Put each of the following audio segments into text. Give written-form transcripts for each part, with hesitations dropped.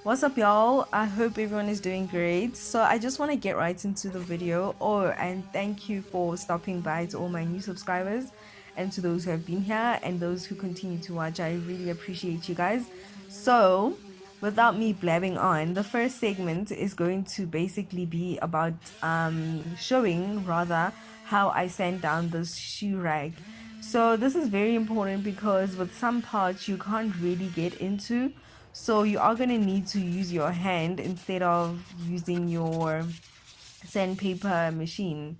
What's up, y'all? I hope everyone is doing great. So I just want to get right into the video. Oh, and thank you for stopping by to all my new subscribers and to those who have been here and those who continue to watch. I really appreciate you guys. So without me blabbing on, the first segment is going to basically be about showing rather how I sand down this shoe rag. So this is very important because with some parts you can't really get into, so you are going to need to use your hand instead of using your sandpaper machine.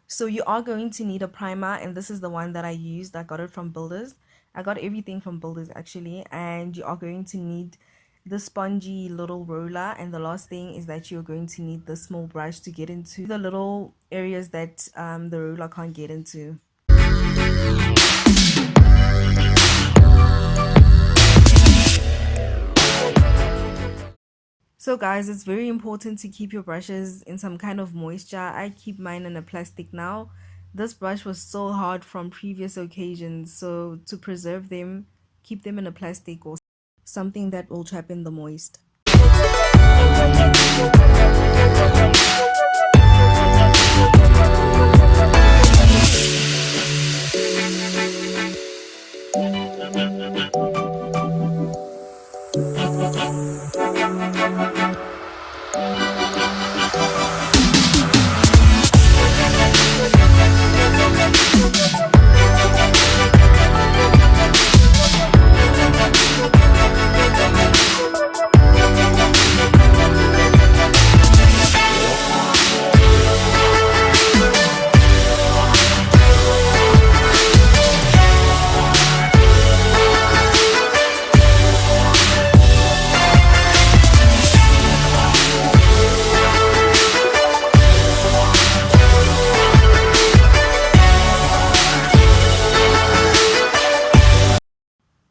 So you are going to need a primer, and this is the one that I used. I got it from Builders. I got everything from Builders actually. And you are going to need the spongy little roller, and the last thing is that you're going to need the small brush to get into the little areas that the roller can't get into. So guys, it's very important to keep your brushes in some kind of moisture. I keep mine in a plastic now. This brush was so hard from previous occasions, so to preserve them, keep them in a plastic or something that will trap in the moist.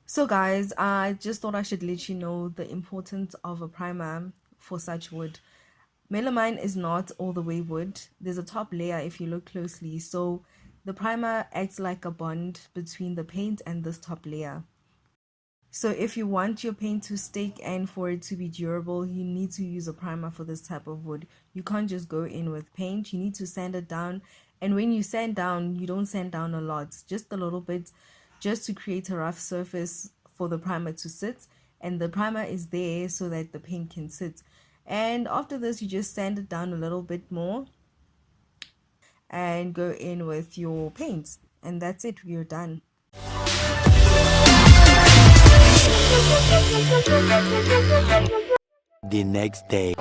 So guys, I just thought I should let you know the importance of a primer for such wood. Melamine is not all the way wood. There's a top layer if you look closely. So the primer acts like a bond between the paint and this top layer. So if you want your paint to stick and for it to be durable, you need to use a primer for this type of wood. You can't just go in with paint. You need to sand it down. And when you sand down, you don't sand down a lot, just a little bit, just to create a rough surface for the primer to sit. And the primer is there so that the paint can sit. And after this, you just sand it down a little bit more and go in with your paint. And that's it, we're done. The next day.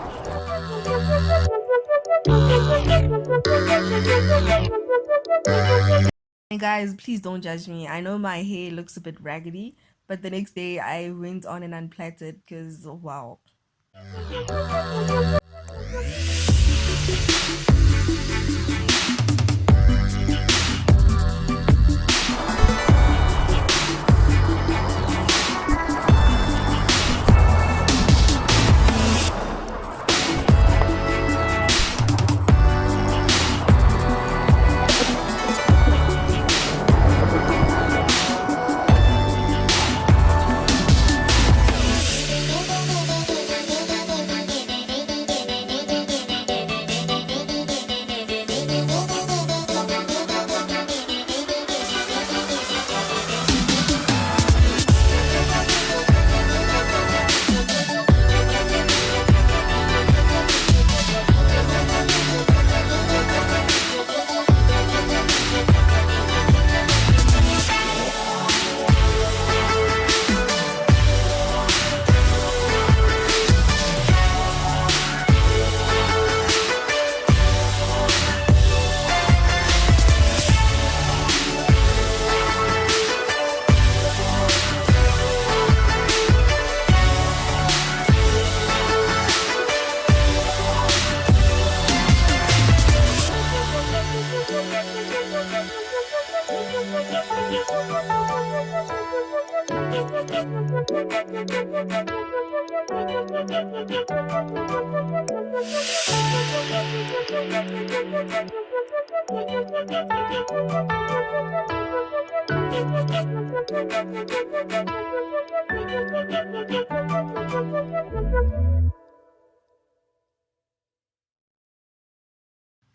And guys, please don't judge me. I know my hair looks a bit raggedy, but the next day I went on and unplaited because wow.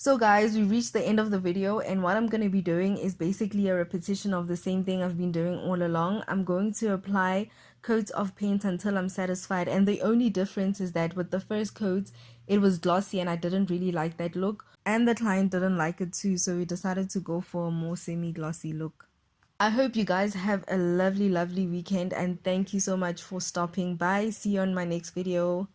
So guys, we reached the end of the video, and what I'm going to be doing is basically a repetition of the same thing I've been doing all along. I'm going to apply coats of paint until I'm satisfied, and the only difference is that with the first coat it was glossy and I didn't really like that look, and the client didn't like it too, so we decided to go for a more semi-glossy look. I hope you guys have a lovely weekend, and thank you so much for stopping by. See you on my next video.